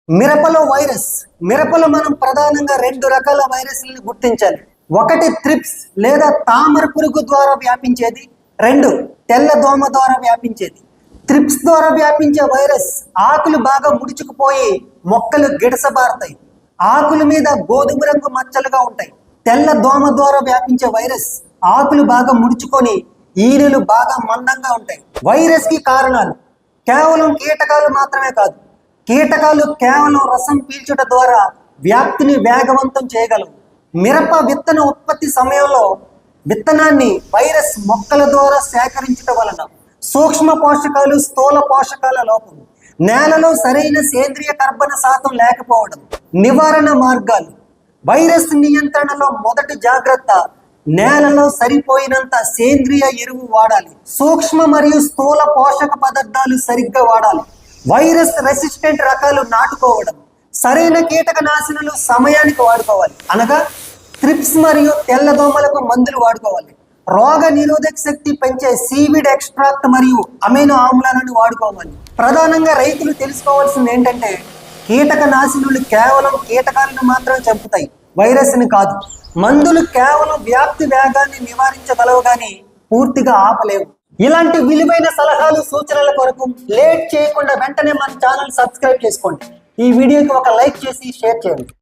మిరపలో వైరస్. మిరపలో మనం ప్రధానంగా 2 రకాల వైరస్లను గుర్తించాలి. ఒకటి త్రిప్స్ లేదా తామర పురుగు ద్వారా వ్యాపించేది, 2 తెల్ల దోమ ద్వారా వ్యాపించేది. త్రిప్స్ ద్వారా వ్యాపించే వైరస్ ఆకులు బాగా ముడుచుకుపోయి మొక్కలు గిడసబారుతాయి, ఆకుల మీద గోధుమ రంగు మచ్చలుగా ఉంటాయి. తెల్ల దోమ ద్వారా వ్యాపించే వైరస్ ఆకులు బాగా ముడుచుకొని ఈనెలు బాగా మందంగా ఉంటాయి. వైరస్ కి కారణాలు కేవలం కీటకాలు మాత్రమే కాదు. కీటకాలు కేవలం రసం పీల్చుట ద్వారా వ్యాప్తిని వేగవంతం చేయగలవు. మిరప విత్తన ఉత్పత్తి సమయంలో విత్తనాన్ని వైరస్ మొక్కల ద్వారా సేకరించడం వలన సూక్ష్మ పోషకాలు, స్థూల పోషకాల లోపం, నేలలో సరైన సేంద్రియ కర్బన శాతం లేకపోవడం. నివారణ మార్గాలు: వైరస్ నియంత్రణలో మొదటి జాగ్రత్త నేలలో సరిపోయినంత సేంద్రియ ఎరువు వాడాలి. సూక్ష్మ మరియు స్థూల పోషక పదార్థాలు సరిగ్గా వాడాలి. వైరస్ రెసిస్టెంట్ రకాలు నాటుకోవడం. సరైన కీటకనాశినులు సమయానికి వాడుకోవాలి, అనగా త్రిప్స్ మరియు తెల్లదోమలకు మందులు వాడుకోవాలి. రోగ నిరోధక శక్తి పెంచే సీవిడ్ ఎక్స్ట్రాక్ట్ మరియు అమైనో ఆమ్లాలను వాడుకోవాలి. ప్రధానంగా రైతులు తెలుసుకోవాల్సింది ఏంటంటే, కీటకనాశినులు కేవలం కీటకాలను మాత్రమే చంపుతాయి, వైరస్ని కాదు. మందులు కేవలం వ్యాప్తి వేగాన్ని నివారించగలవు కానీ పూర్తిగా ఆపలేవు. ఇలాంటి విలువైన సలహాలు, సూచనల కొరకు లేట్ చేయకుండా వెంటనే మన ఛానల్ సబ్స్క్రైబ్ చేసుకోండి. ఈ వీడియోకి ఒక లైక్ చేసి షేర్ చేయండి.